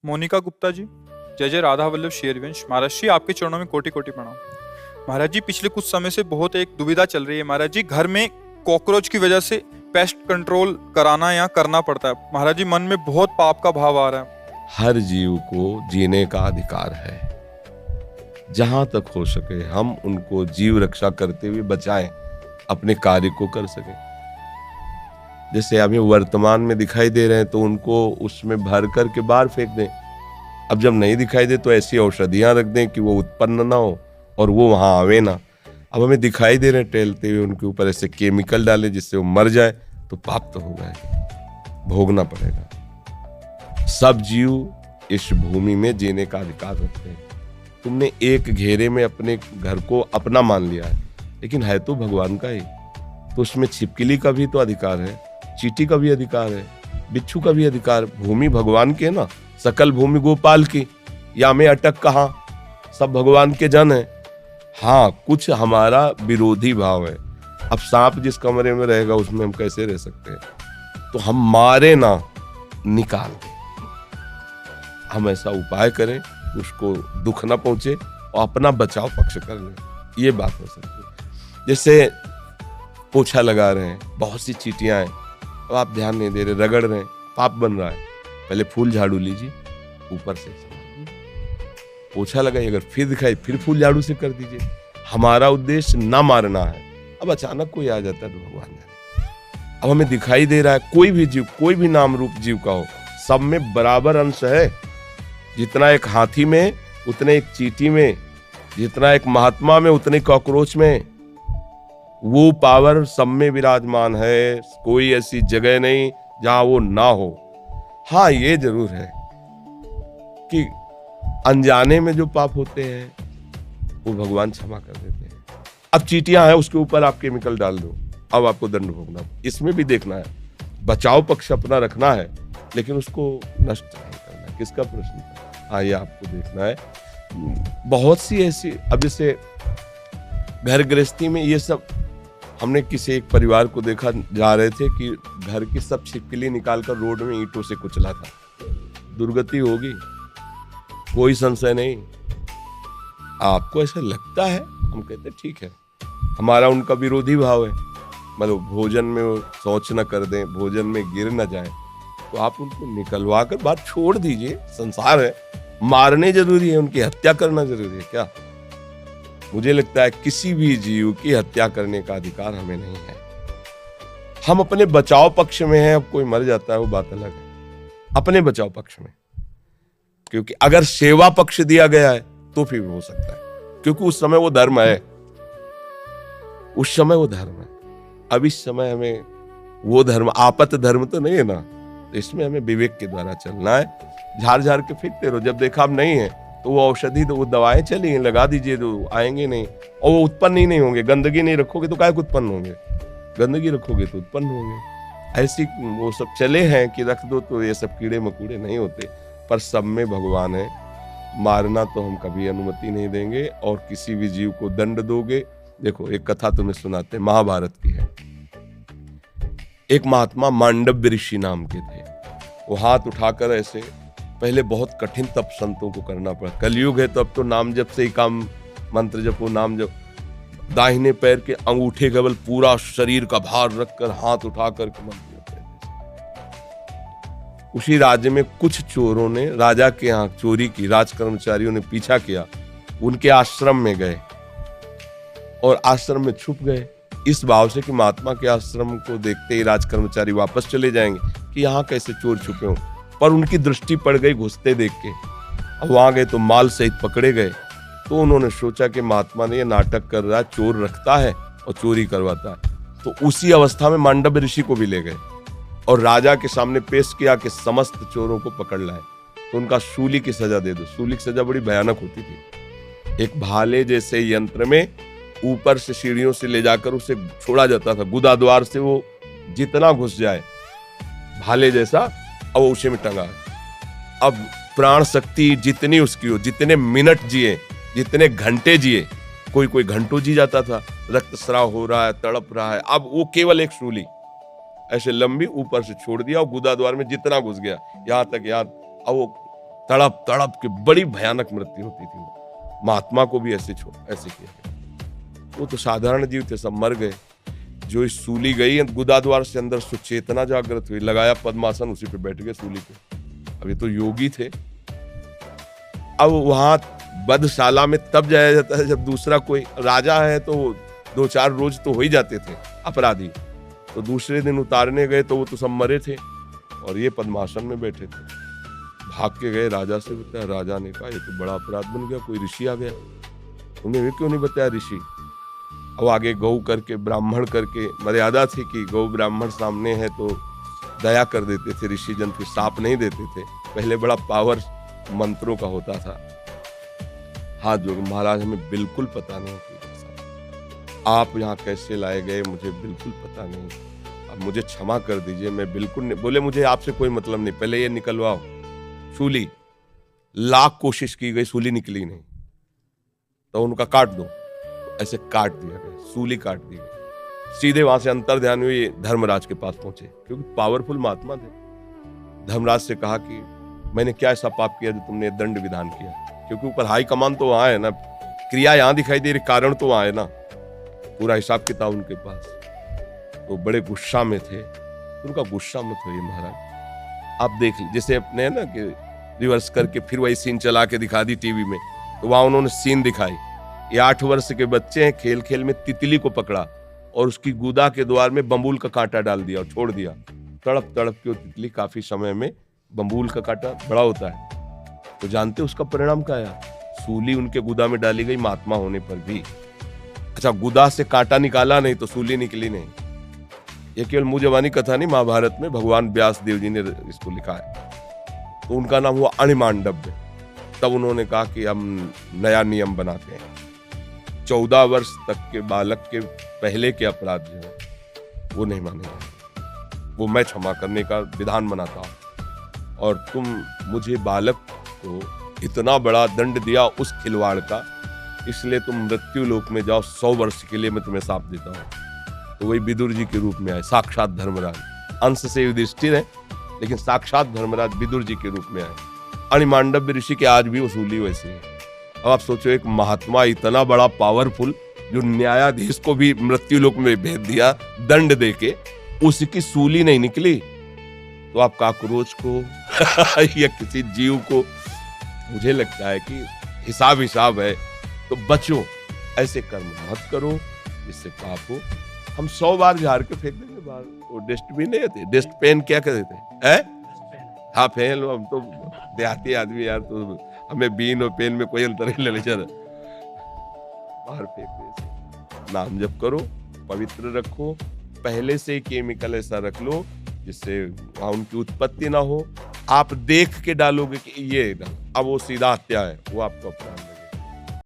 मोनिका गुप्ता जी, जय जय राधा वल्लभ शेरवंश। महाराज जी, आपके चरणों में कोटि कोटि प्रणाम। महाराज जी, पिछले कुछ समय से बहुत एक दुविधा चल रही है। महाराज जी, घर में कॉकरोच की वजह से पेस्ट कंट्रोल कराना या करना पड़ता है। महाराज जी, मन में बहुत पाप का भाव आ रहा है। हर जीव को जीने का अधिकार है। जहां तक हो सके हम उनको जीव रक्षा करते हुए बचाएं, अपने कार्य को कर सकें। जैसे हमें वर्तमान में दिखाई दे रहे हैं तो उनको उसमें भर करके बाहर फेंक दें। अब जब नहीं दिखाई दे तो ऐसी औषधियां रख दें कि वो उत्पन्न ना हो और वो वहां आवे ना। अब हमें दिखाई दे रहे हैं टहलते हुए, उनके ऊपर ऐसे केमिकल डालें जिससे वो मर जाए तो पाप तो होगा ही, भोगना पड़ेगा। सब जीव इस भूमि में जीने का अधिकार रखते हैं। तुमने एक घेरे में अपने घर को अपना मान लिया है, लेकिन है तो भगवान का ही। तो उसमें छिपकली का भी तो अधिकार है, चींटी का भी अधिकार है, बिच्छू का भी अधिकार। भूमि भगवान की है ना, सकल भूमि गोपाल की। या में अटक कहाँ, सब भगवान के जन है। हाँ, कुछ हमारा विरोधी भाव है। अब सांप जिस कमरे में रहेगा उसमें हम कैसे रह सकते हैं? तो हम मारे ना, निकाल दें। हम ऐसा उपाय करें उसको दुख ना पहुंचे और अपना बचाव पक्ष कर लें। ये बात हो सकती है। जैसे पोछा लगा रहे हैं, बहुत सी चींटियां हैं, अब आप ध्यान नहीं दे रहे, रगड़ रहे हैं, पाप बन रहा है। पहले फूल झाड़ू लीजिए ऊपर से, पोछा लगाइए, अगर फिर दिखाई फिर फूल झाड़ू से कर दीजिए। हमारा उद्देश्य ना मारना है। अब अचानक कोई आ जाता है तो भगवान जाने। अब हमें दिखाई दे रहा है कोई भी जीव, कोई भी नाम रूप जीव का हो, सब में बराबर अंश है। जितना एक हाथी में उतने एक चींटी में, जितना एक महात्मा में उतने कॉकरोच में, वो पावर सब में विराजमान है। कोई ऐसी जगह नहीं जहां वो ना हो। हाँ, ये जरूर है कि अनजाने में जो पाप होते हैं वो भगवान क्षमा कर देते हैं। अब चींटियां हैं, उसके ऊपर आप केमिकल डाल दो, अब आपको दंड भोगना। इसमें भी देखना है, बचाव पक्ष अपना रखना है, लेकिन उसको नष्ट नहीं करना। किसका प्रश्न था? हाँ, ये आपको देखना है। बहुत सी ऐसी, अब जैसे घर गृहस्थी में ये सब, हमने किसी एक परिवार को देखा, जा रहे थे कि घर की सब छिपकली निकालकर रोड में ईंटों से कुचला था। दुर्गति होगी, कोई संशय नहीं। आपको ऐसा लगता है? हम कहते ठीक है, हमारा उनका विरोधी भाव है। मतलब भोजन में वो शौच न कर दें, भोजन में गिर न जाए, तो आप उनको निकलवा कर बात छोड़ दीजिए। संसार है, मारने जरूरी है, उनकी हत्या करना जरूरी है क्या? मुझे लगता है किसी भी जीव की हत्या करने का अधिकार हमें नहीं है। हम अपने बचाव पक्ष में हैं। अब कोई मर जाता है वो बात अलग है, अपने बचाव पक्ष में। क्योंकि अगर सेवा पक्ष दिया गया है तो फिर हो सकता है, क्योंकि उस समय वो धर्म है, उस समय वो धर्म है। अब इस समय हमें वो धर्म, आपत धर्म तो नहीं है ना, तो इसमें हमें विवेक के द्वारा चलना है। झाड़ झाड़ के फेंकते रहो, जब देखा अब नहीं है तो वो औषधि, तो वो दवाएं चली हैं, लगा दीजिए, तो आएंगे नहीं और वो उत्पन्न ही नहीं होंगे। गंदगी नहीं रखोगे तो काहे को उत्पन्न होंगे? गंदगी रखोगे तो उत्पन्न होंगे। ऐसी वो सब चले हैं कि रख दो तो ये सब कीड़े मकोड़े नहीं होते। पर सब में भगवान है। मारना तो हम कभी अनुमति नहीं देंगे, और किसी भी जीव को दंड दोगे। देखो, एक कथा तुम्हें सुनाते, महाभारत की है। एक महात्मा मांडव्य ऋषि नाम के थे। वो हाथ उठाकर ऐसे, पहले बहुत कठिन तप संतों को करना पड़ा। कलयुग है तो अब तो नाम जप से ही काम, मंत्र जपो, नाम जप। दाहिने पैर के अंगूठे केवल पूरा शरीर का भार रखकर हाथ उठाकर के मंत्र जप रहे थे। उसी राज्य में कुछ चोरों ने राजा के यहाँ चोरी की, राज कर्मचारियों ने पीछा किया, उनके आश्रम में गए और आश्रम में छुप गए, इस भाव से कि महात्मा के आश्रम को देखते ही राज कर्मचारी वापस चले जाएंगे कि यहाँ कैसे चोर छुपे हों। पर उनकी दृष्टि पड़ गई घुसते देख के। अब वहां गए तो माल सहित पकड़े गए। तो उन्होंने सोचा कि महात्मा ने ये नाटक कर रहा है, चोर रखता है और चोरी करवाता है। तो उसी अवस्था में मांडव्य ऋषि को भी ले गए और राजा के सामने पेश किया कि समस्त चोरों को पकड़ लाए तो उनका शूली की सजा दे दो। शूली की सजा बड़ी भयानक होती थी। एक भाले जैसे यंत्र में ऊपर से सीढ़ियों से ले जाकर उसे छोड़ा जाता था, गुदा द्वार से वो जितना घुस जाए, भाले जैसा, अब उसे में टंगा। अब प्राण शक्ति जितनी उसकी हो, जितने मिनट जिए, जितने घंटे जिए, कोई घंटों जी जाता था, रक्तस्राव हो रहा है, तड़प रहा है। अब वो केवल एक शूली ऐसे लंबी ऊपर से छोड़ दिया और गुदा द्वार में जितना घुस गया, यहाँ तक, यहाँ। अब वो तड़प तड़प के बड़ी भयानक मृत्यु होती थी। महात्मा को भी ऐसे किया गया। वो तो साधारण जीव थे, सब मर गए। जो इस सूली गई गुदाद्वार से अंदर सुचेतना जागृत हुई, लगाया पद्मासन, उसी पे बैठ गए सूली पे। अब ये तो योगी थे। अब वहां बधशाला में तब जाया जाता है जब दूसरा कोई राजा है, तो 2-4 रोज तो हो ही जाते थे अपराधी, तो दूसरे दिन उतारने गए तो वो तो सब मरे थे और ये पद्मासन में बैठे थे। भाग के गए राजा से बताया। राजा ने कहा ये तो बड़ा अपराध बन गया, कोई ऋषि आ गया, उन्हें ये क्यों नहीं बताया ऋषि। अब आगे गौ करके ब्राह्मण करके मर्यादा थी कि गौ ब्राह्मण सामने है तो दया कर देते थे ऋषि जन, फिर साप नहीं देते थे। पहले बड़ा पावर मंत्रों का होता था। हाथ जोड़, महाराज हमें बिल्कुल पता नहीं कि आप यहाँ कैसे लाए गए, मुझे बिल्कुल पता नहीं, अब मुझे क्षमा कर दीजिए, मैं बिल्कुल नहीं। बोले मुझे आपसे कोई मतलब नहीं, पहले ये निकलवाओ सूली। लाख कोशिश की गई, सूली निकली नहीं, तो उनका काट दो, ऐसे काट दिया गया, सूली काट दी गई। सीधे वहां से अंतर्ध्यान हुई, धर्मराज के पास पहुंचे, क्योंकि पावरफुल महात्मा थे। धर्मराज से कहा कि मैंने क्या ऐसा पाप किया जो तुमने दंड विधान किया, क्योंकि ऊपर हाई कमान तो वहां है ना, क्रिया यहां दिखाई दे रही, कारण तो वहां है ना, पूरा हिसाब किताब उनके पास। तो बड़े गुस्सा में थे। उनका गुस्सा मत होइए महाराज, आप देख लीजिए, जैसे अपने है ना कि रिवर्स करके फिर वही सीन चला के दिखा दी टीवी में, तो वहां उन्होंने सीन दिखाई। ये 8 वर्ष के बच्चे हैं, खेल खेल में तितली को पकड़ा और उसकी गुदा के द्वार में बम्बूल का कांटा डाल दिया और छोड़ दिया। तड़प तड़प के वो तितली, काफी समय में बम्बूल का कांटा बड़ा होता है, तो जानते उसका परिणाम क्या आया? सूली उनके गुदा में डाली गई महात्मा होने पर भी। अच्छा, गुदा से कांटा निकाला नहीं तो सूली निकली नहीं। ये केवल मुंह जबानी कथा नहीं, महाभारत में भगवान व्यास देव जी ने इसको लिखा है। तो उनका नाम हुआ अणिमांडव्य। तब उन्होंने कहा कि हम नया नियम बनाते हैं, 14 वर्ष तक के बालक के पहले के अपराध जो है वो नहीं माने जाएंगे, वो मैं क्षमा करने का विधान बनाता हूं। और तुम मुझे बालक को इतना बड़ा दंड दिया उस खिलवाड़ का, इसलिए तुम मृत्यु लोक में जाओ, 100 वर्ष के लिए मैं तुम्हें शाप देता हूँ। तो वही विदुर जी के रूप में आए, साक्षात धर्मराज। अंश से युधिष्ठिर है, लेकिन साक्षात धर्मराज विदुर जी के रूप में आए। अणिमांडव्य ऋषि के आज भी वसूली वैसी है। अब आप सोचो, एक महात्मा इतना बड़ा पावरफुल, जो न्यायाधीश को भी मृत्यु लोक में भेज दिया दंड देके, उसकी सूली नहीं निकली, तो आप काकरोच को या किसी जीव को, मुझे लगता है कि हिसाब है, तो बचो, ऐसे कर्म मत करो जिससे पाप हो। हम 100 बार झाड़ के फेंक देंगे बाहर, वो डस्टबिन नहीं होते, डस्ट पेन क्या कहते हैं? हाँ, फेल। हम तो देहाती आदमी यार, तो हमें बीन और पेन में कोई अंतर नहीं ले जाता, बाहर फेंक दे। नाम जप करो, पवित्र रखो, पहले से ही केमिकल ऐसा रख लो जिससे वहां उनकी उत्पत्ति ना हो। आप देख के डालोगे कि ये, अब वो सीधा हत्या है, वो आपका अपराध।